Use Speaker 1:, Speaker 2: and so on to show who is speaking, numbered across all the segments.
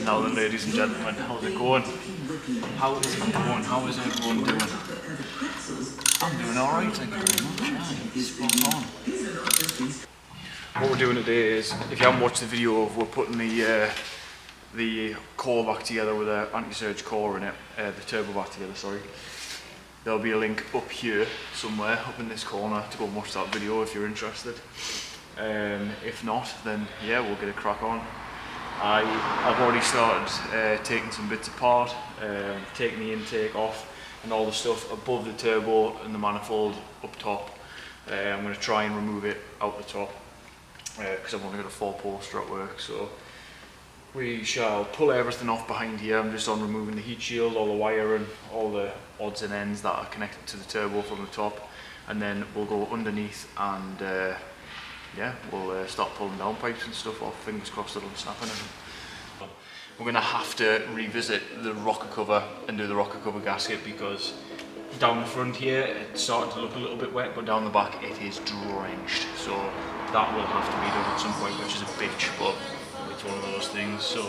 Speaker 1: Now then, ladies and gentlemen, how's it going? How is it going? How is everyone doing? I'm doing alright, thank you very much. Spot on. What we're doing today is, if you haven't watched the video of, we're putting the core back together with an anti-surge core in it, the turbo back together, sorry. There'll be a link up here somewhere, up in this corner, to go and watch that video if you're interested. If not, then yeah, we'll get a crack on. I've already started taking some bits apart, taking the intake off and all the stuff above the turbo and the manifold up top. I'm going to try and remove it out the top because I've only got a 4-poster at work, so we shall pull everything off behind here. I'm just on removing the heat shield, all the wiring, all the odds and ends that are connected to the turbo from the top, and then we'll go underneath and yeah, we'll start pulling down pipes and stuff off. Fingers crossed it'll snap anything. We're going to have to revisit the rocker cover and do the rocker cover gasket, because down the front here it's starting to look a little bit wet, but down the back it is drenched. So that will have to be done at some point, which is a bitch, but it's one of those things. So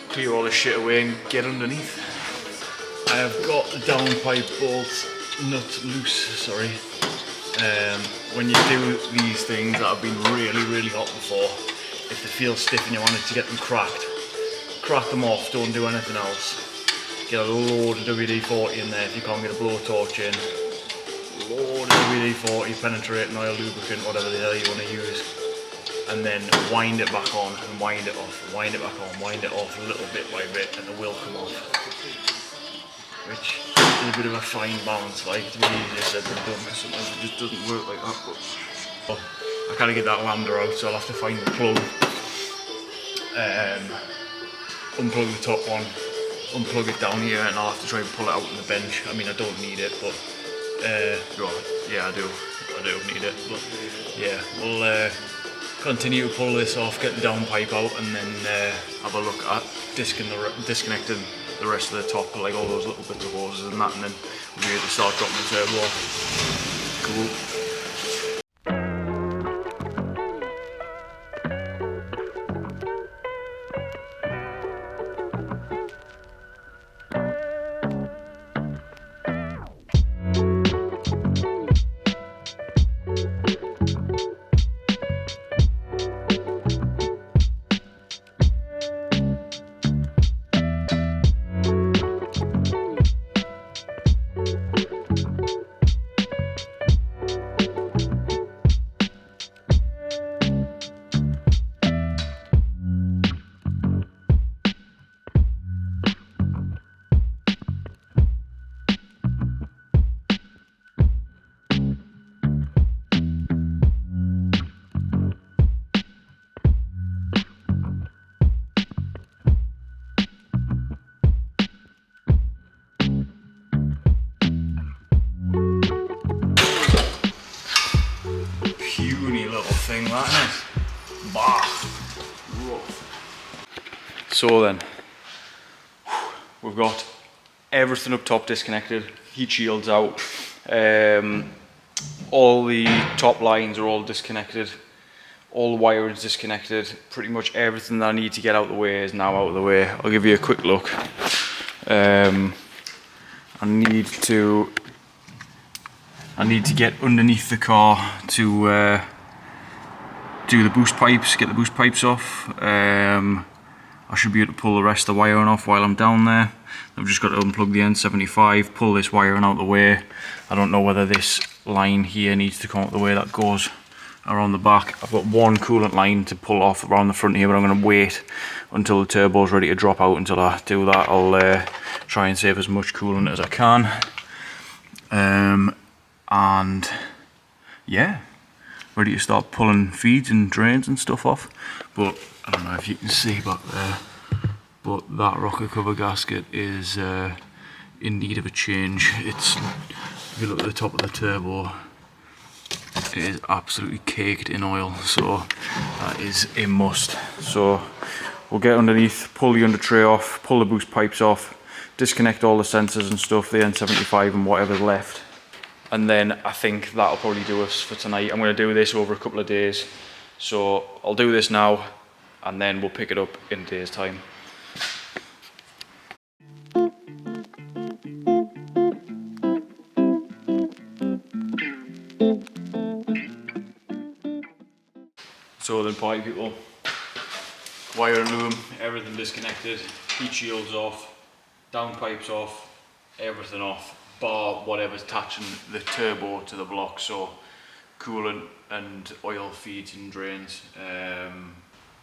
Speaker 1: clear all this shit away and get underneath. I have got the downpipe bolt nut loose, sorry. When you do these things that have been really hot before, if they feel stiff and you wanted to get them cracked, crack them off, don't do anything else. Get a load of WD-40 in there if you can't get a blowtorch in. Load of WD-40, penetrating oil, lubricant, whatever the hell you want to use. And then wind it back on and wind it off, wind it back on, wind it off little bit by bit, and it will come off. Which is a bit of a fine balance, like, to be easier said than done, because sometimes it just doesn't work like that. But I can't get that lander out, so I'll have to find the plug, unplug the top one, unplug it down here, and I'll have to try and pull it out on the bench. I mean, I don't need it, but yeah, I do need it. But yeah, we'll continue to pull this off, get the downpipe out, and then have a look at disconnecting the rest of the top, like all those little bits of hoses and that, and then we'll be able to start dropping the turbo off. Cool. Thing like this. Bah. So then, we've got everything up top disconnected, heat shields out, all the top lines are all disconnected, all the wiring's disconnected, pretty much everything that I need to get out of the way is now out of the way. I'll give you a quick look. I need to get underneath the car to do the boost pipes, get the boost pipes off. I should be able to pull the rest of the wiring off while I'm down there. I've just got to unplug the N75, pull this wiring out of the way. I don't know whether this line here needs to come out the way that goes around the back. I've got one coolant line to pull off around the front here, but I'm going to wait until the turbo's ready to drop out. Until I do that, I'll try and save as much coolant as I can. And yeah, ready to start pulling feeds and drains and stuff off. But I don't know if you can see back there, but that rocker cover gasket is in need of a change. It's, if you look at the top of the turbo, it is absolutely caked in oil, so that is a must. So we'll get underneath, pull the under tray off, pull the boost pipes off, disconnect all the sensors and stuff, the N75 and whatever's left. And then I think that'll probably do us for tonight. I'm going to do this over a couple of days, so I'll do this now and then we'll pick it up in a day's time. party people. Wire and loom, everything disconnected, heat shields off, downpipes off, everything off, bar whatever's attaching the turbo to the block, so coolant and oil feeds and drains.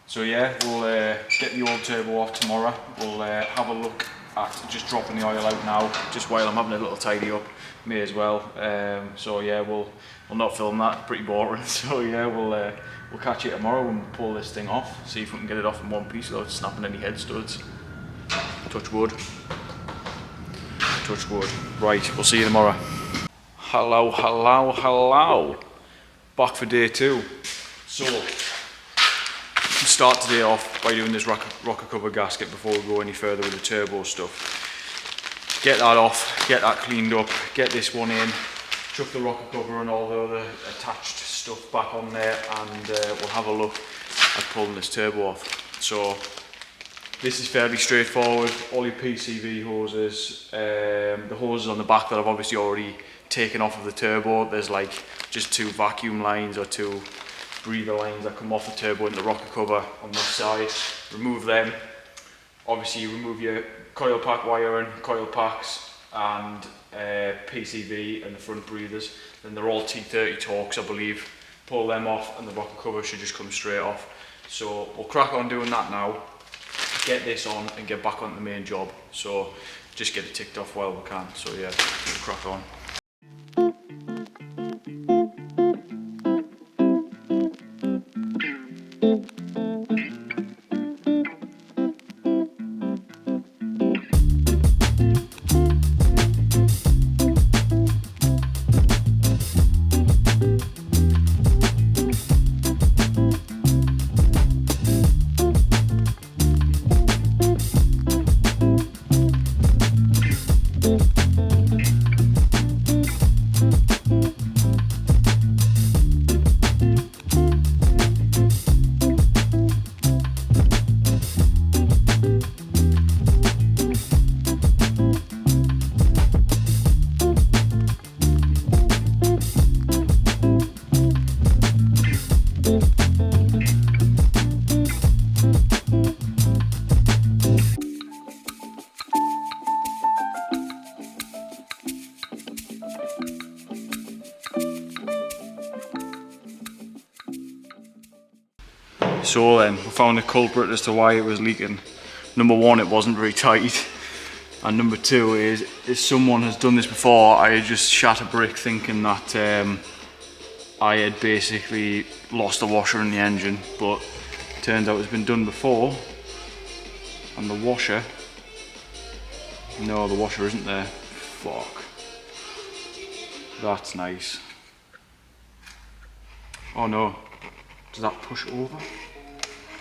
Speaker 1: So yeah, we'll get the old turbo off tomorrow. We'll have a look at just dropping the oil out now, just while I'm having a little tidy up. May as well. So yeah, we'll not film that. Pretty boring. So yeah, we'll catch you tomorrow when we pull this thing off. See if we can get it off in one piece without snapping any head studs. Touch wood. Touch wood. Right, we'll see you tomorrow. Hello, hello, hello. Back for day 2. So, start today off by doing this rocker cover gasket before we go any further with the turbo stuff. Get that off, get that cleaned up, get this one in, chuck the rocker cover and all the other attached stuff back on there, and we'll have a look at pulling this turbo off. So, this is fairly straightforward. All your PCV hoses, the hoses on the back that I've obviously already taken off of the turbo. There's like just 2 vacuum lines or 2 breather lines that come off the turbo into the rocker cover on this side. Remove them. Obviously you remove your coil pack wiring, coil packs and PCV and the front breathers. Then they're all T30 Torx, I believe. Pull them off and the rocker cover should just come straight off. So we'll crack on doing that now. Get this on and get back on the main job. So just get it ticked off while we can. So yeah, we'll crack on. So then, we found a culprit as to why it was leaking. Number 1, it wasn't very tight. And number 2 is, if someone has done this before, I had just shat a brick thinking that I had basically lost the washer in the engine. But it turns out it's been done before. And the washer, no, the washer isn't there. Fuck. That's nice. Oh no, does that push over?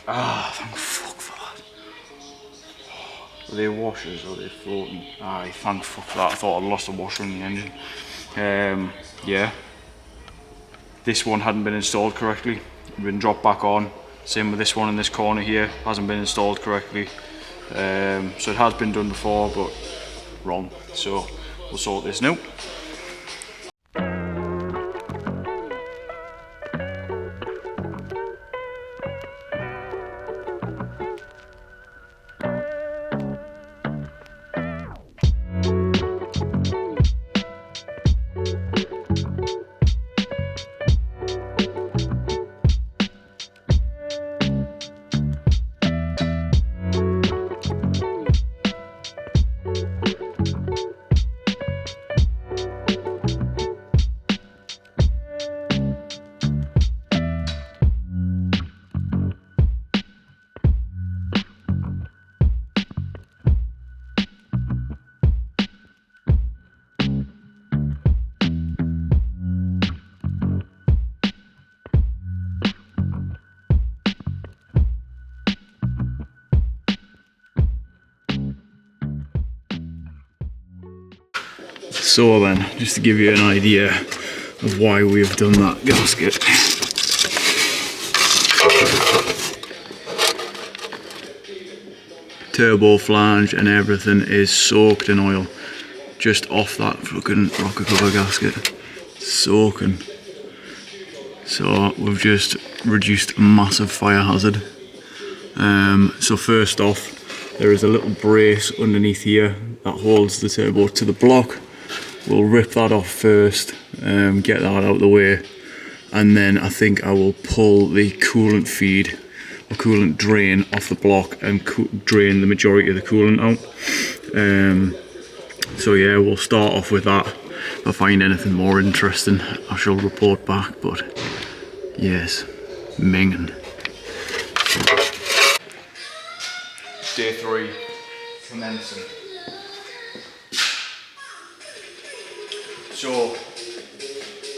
Speaker 1: Ah, thank fuck for that. Are they washers or are they floating? Aye, thank fuck for that. I thought I'd lost the washer in the engine. Yeah. This one hadn't been installed correctly. It's been dropped back on. Same with this one in this corner here. Hasn't been installed correctly. So it has been done before, but wrong. So we'll sort this now. So then, just to give you an idea of why we've done that gasket. Turbo flange and everything is soaked in oil, just off that fucking rocker cover gasket. Soaking. So we've just reduced a massive fire hazard. So first off, there is a little brace underneath here that holds the turbo to the block. We'll rip that off first, get that out of the way, and then I think I will pull the coolant feed or coolant drain off the block and drain the majority of the coolant out. So yeah, we'll start off with that. If I find anything more interesting, I shall report back, but yes, minging. Day 3, commencing. So,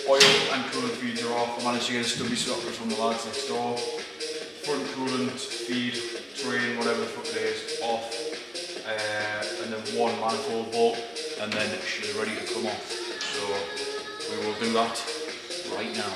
Speaker 1: oil and coolant feeds are off. I managed to get a stubby socket from the lads next door. Front coolant, feed, drain, whatever the fuck it is, off. And then one manifold bolt, and then she's ready to come off. So, we will do that right now.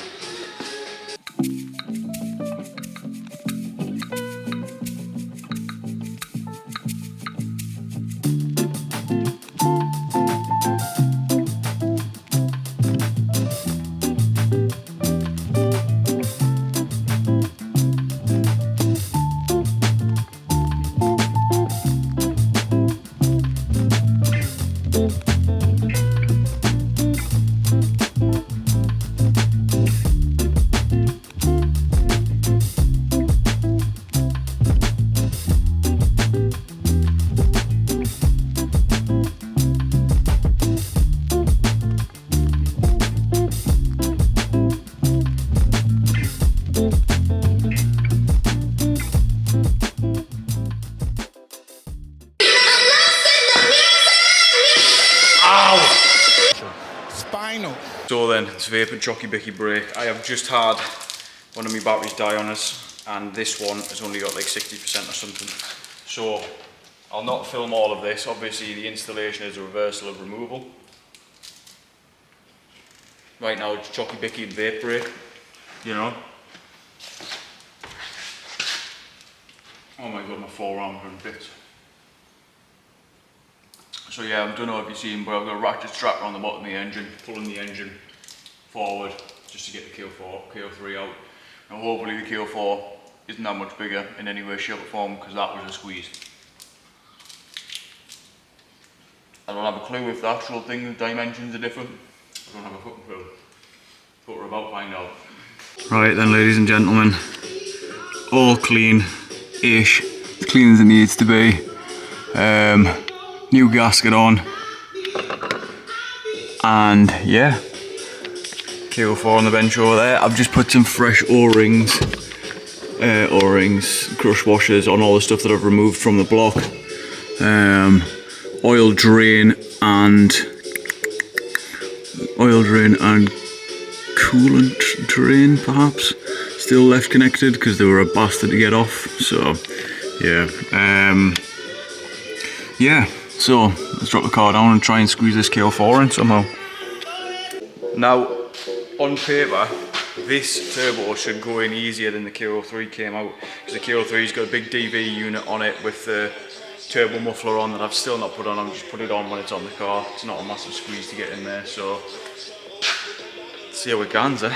Speaker 1: So then, it's vapor jockey bicky brake. I have just had one of my batteries die on us, and this one has only got like 60% or something. So I'll not film all of this. Obviously the installation is a reversal of removal. Right now it's jockey bicky and vape brake, you know. Oh my god, my forearms are in bits. So yeah, I don't know if you've seen, but I've got a ratchet strap on the bottom of the engine, pulling the engine forward just to get the K03 out. And hopefully the K04 isn't that much bigger in any way, shape or form, because that was a squeeze. I don't have a clue if the actual thing, the dimensions are different. I don't have a fucking clue. But we're about to find out. Right then, ladies and gentlemen, all clean-ish, as clean as it needs to be. New gasket on, and yeah, K04 on the bench over there. I've just put some fresh O-rings, crush washers on all the stuff that I've removed from the block. Oil drain and coolant drain perhaps still left connected because they were a bastard to get off. So yeah. So let's drop the car down and try and squeeze this K04 in somehow. Now, on paper, this turbo should go in easier than the K03 came out, because the K03's got a big DV unit on it with the turbo muffler on that I've still not put on. I've just put it on when it's on the car. It's not a massive squeeze to get in there, so let's see how it goes, eh?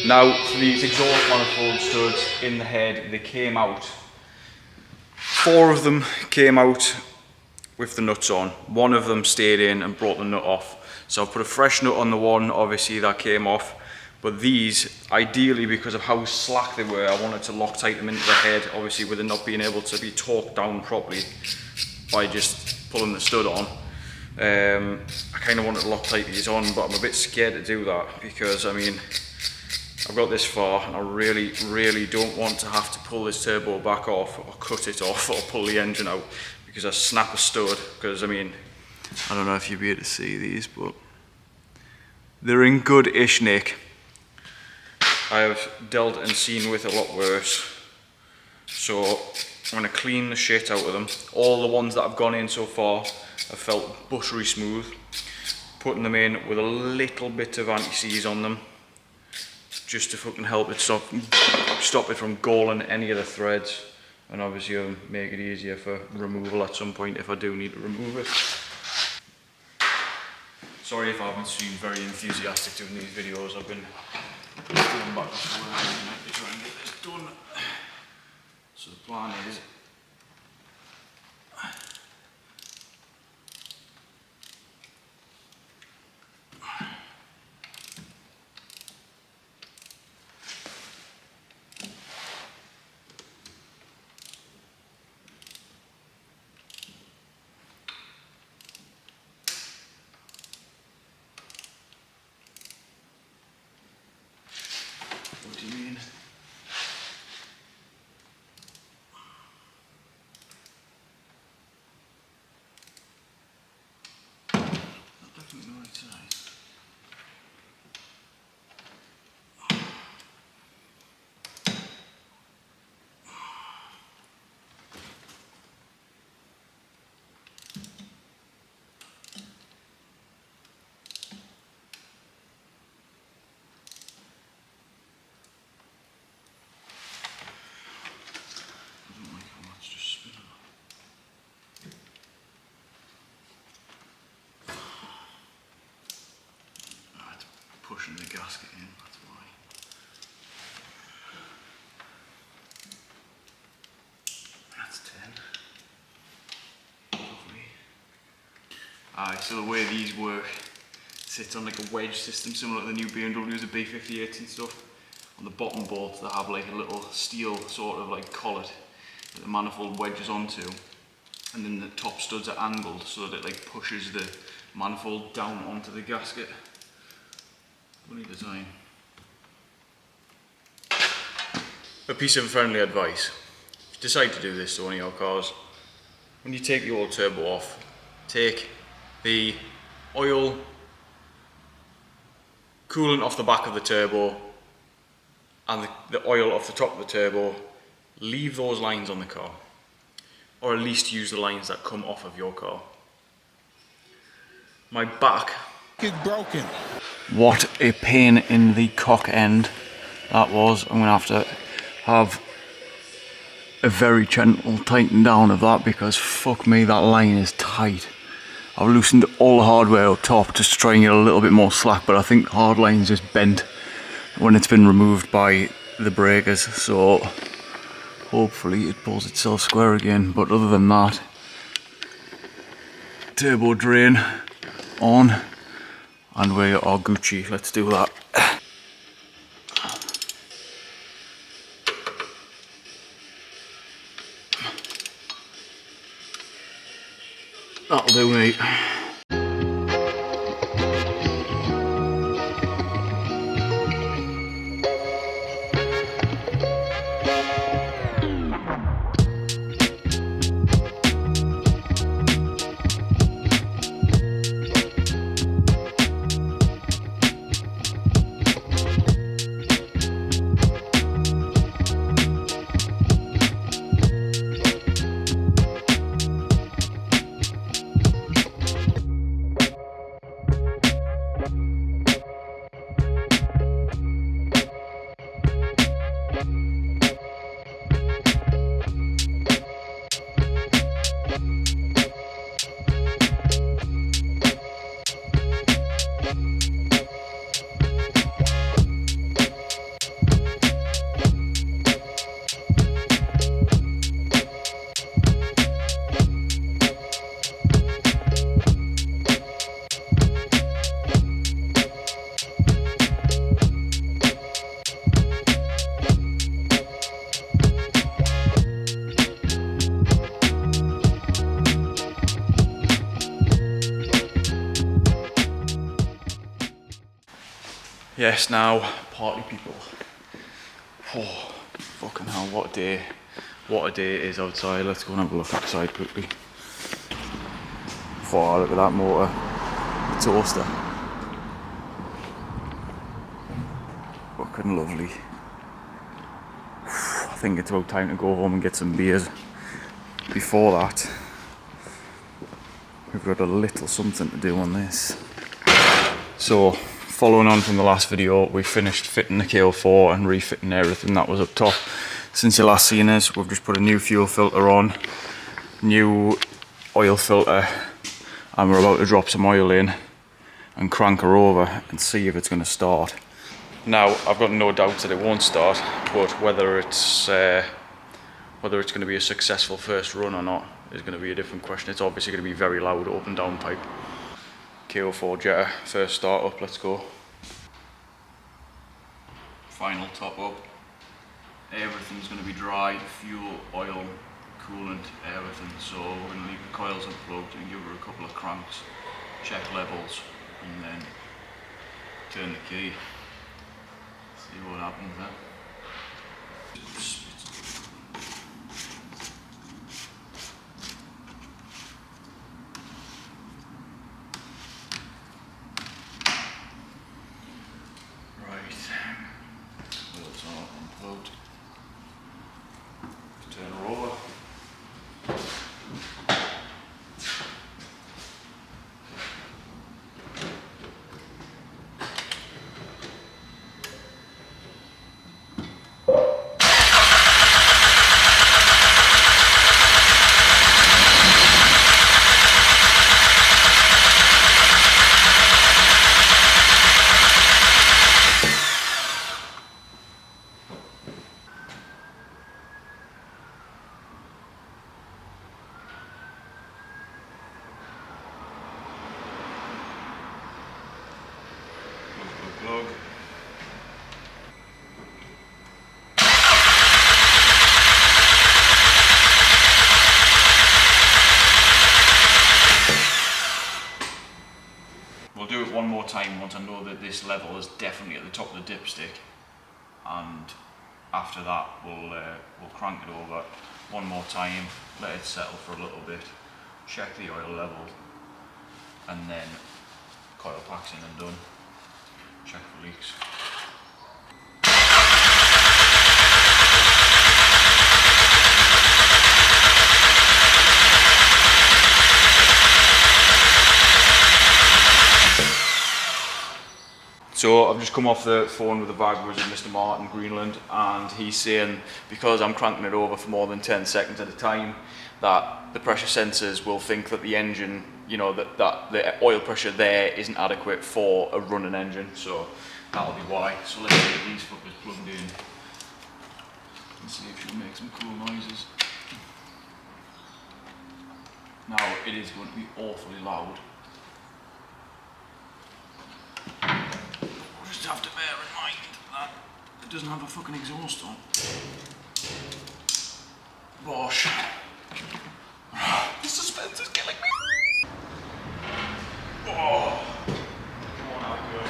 Speaker 1: Now, for these exhaust manifold studs in the head, they came out. 4 of them came out with the nuts on. 1 of them stayed in and brought the nut off. So I've put a fresh nut on the one, obviously that came off. But these, ideally because of how slack they were, I wanted to Loctite them into the head, obviously with it not being able to be torqued down properly by just pulling the stud on. I kind of wanted to Loctite these on, but I'm a bit scared to do that because, I mean, I've got this far and I really don't want to have to pull this turbo back off or cut it off or pull the engine out because I snap a stud. Because I mean, I don't know if you'll be able to see these, but they're in good-ish nick. I have dealt and seen with a lot worse. So I'm going to clean the shit out of them. All the ones that I've gone in so far have felt buttery smooth. Putting them in with a little bit of anti-seize on them, just to fucking help it stop it from galling any of the threads, and obviously make it easier for removal at some point if I do need to remove it. Sorry if I haven't been very enthusiastic doing these videos. I've been going back to work tonight to try and get this done. So the plan is pushing the gasket in, that's why. That's 10. Lovely. So the way these work, sits on like a wedge system similar to the new BMWs, the B58s and stuff. On the bottom bolts they have like a little steel sort of like collet that the manifold wedges onto, and then the top studs are angled so that it like pushes the manifold down onto the gasket. Funny design. A piece of friendly advice. If you decide to do this to one of your cars, when you take the old turbo off, take the oil coolant off the back of the turbo and the oil off the top of the turbo, leave those lines on the car. Or at least use the lines that come off of your car. My back
Speaker 2: is broken.
Speaker 1: What a pain in the cock end that was. I'm going to have a very gentle tighten down of that, because fuck me, that line is tight. I've loosened all the hardware up top just to try and get a little bit more slack, but I think the hard line's just bent when it's been removed by the breakers, so hopefully it pulls itself square again. But other than that, turbo drain on, and we are Gucci. Let's do that. That'll do, mate. Yes, now, party people. Oh, fucking hell, what a day. What a day it is outside. Let's go and have a look outside quickly. Oh, look at that motor. The toaster. Fucking lovely. I think it's about time to go home and get some beers. before that, we've got a little something to do on this. So, following on from the last video, we finished fitting the K04 and refitting everything that was up top. Since you last seen us, we've just put a new fuel filter on, new oil filter, and we're about to drop some oil in and crank her over and see if it's going to start. Now, I've got no doubt that it won't start, but whether it's going to be a successful first run or not is going to be a different question. It's obviously going to be very loud, open down pipe. K04 Jetta, first start up, let's go. Final top up. Everything's going to be dry, fuel, oil, coolant, everything. So we're going to leave the coils unplugged and give her a couple of cranks, check levels, and then turn the key. See what happens then. Turn her over. Plug. We'll do it one more time once I know that this level is definitely at the top of the dipstick, and after that we'll crank it over one more time, let it settle for a little bit, check the oil level, and then coil packs in and done. Check for leaks. So I've just come off the phone with the Vagos of Mr. Martin Greenland, and he's saying because I'm cranking it over for more than 10 seconds at a time, that the pressure sensors will think that the engine, you know, that the oil pressure there isn't adequate for a running engine, so that'll be why. So let's get these fuckers plugged in and see if she'll make some cool noises. Now it is going to be awfully loud. We'll just have to bear in mind that it doesn't have a fucking exhaust on. Bosh. The suspense is killing me. Oh. Come on out, girl.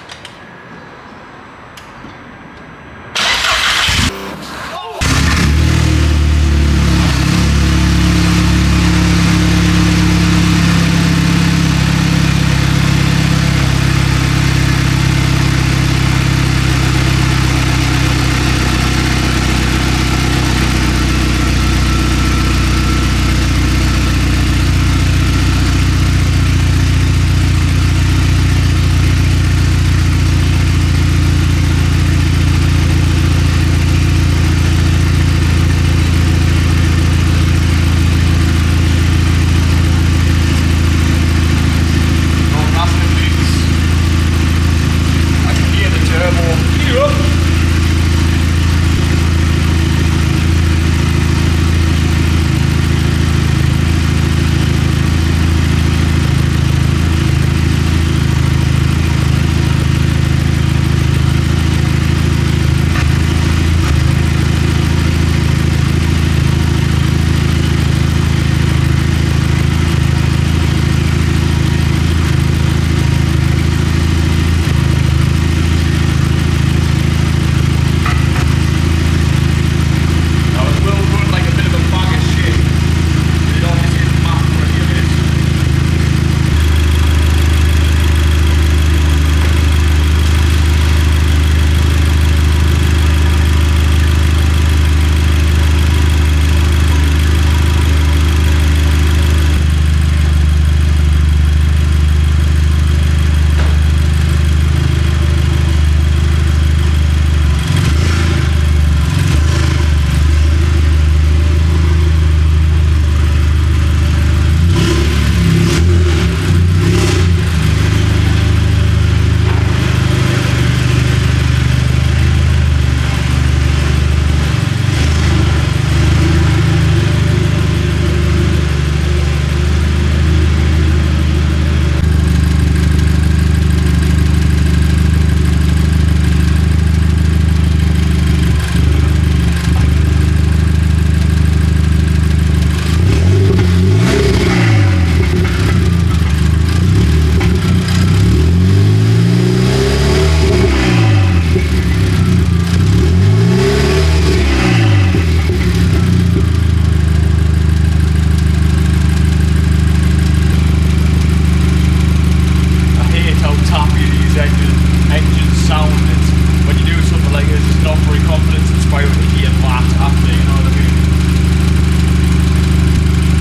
Speaker 1: why with the gear flat after, you know what I mean?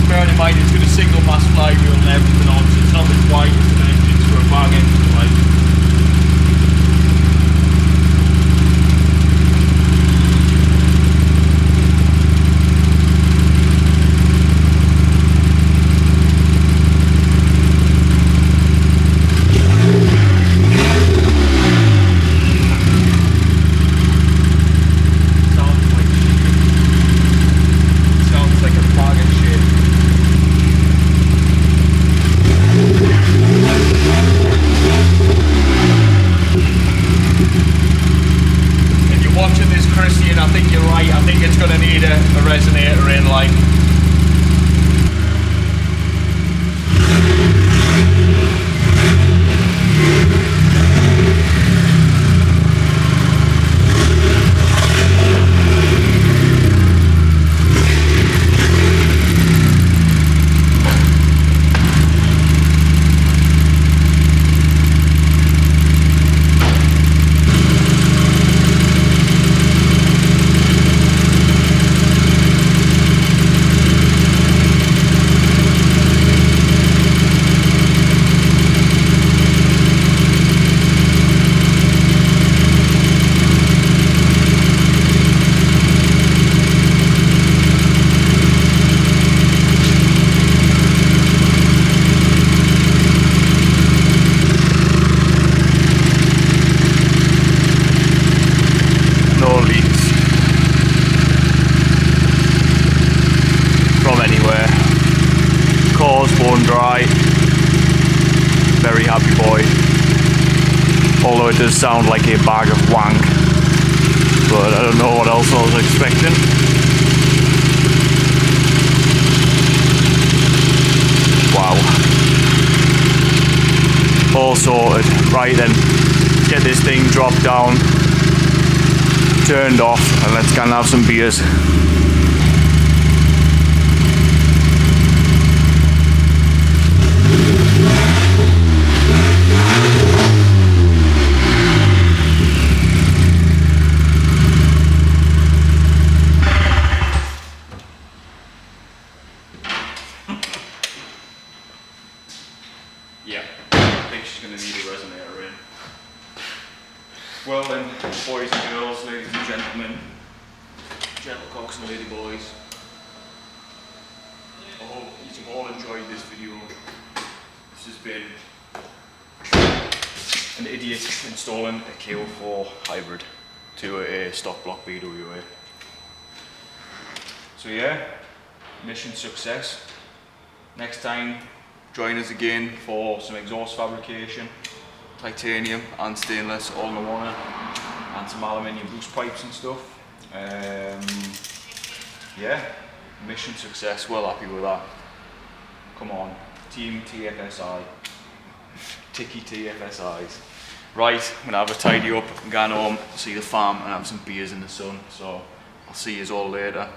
Speaker 1: Bearing in mind it's got a single mass flywheel and everything on, so it's not the quietest of engines for a bag engine like. Resonator in like. Dry, very happy boy, although it does sound like a bag of wank, but I don't know what else I was expecting. Wow, all sorted. Right then, get this thing dropped down, turned off, and let's go and have some beers. Yeah, I think she's going to need a resonator in. Well then, boys and girls, ladies and gentlemen, gentlecocks and lady boys, I hope you've all enjoyed this video. This has been an idiot installing a K04 hybrid to a stock block BWA. So yeah, mission success. Next time, join us again for some exhaust fabrication, titanium and stainless all in one, and some aluminium boost pipes and stuff. Yeah, mission success, well happy with that. Come on, team TFSI, ticky TFSIs. Right, I'm gonna have a tidy up and go home, see the farm and have some beers in the sun. So I'll see you all later,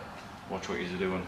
Speaker 1: watch what you're doing.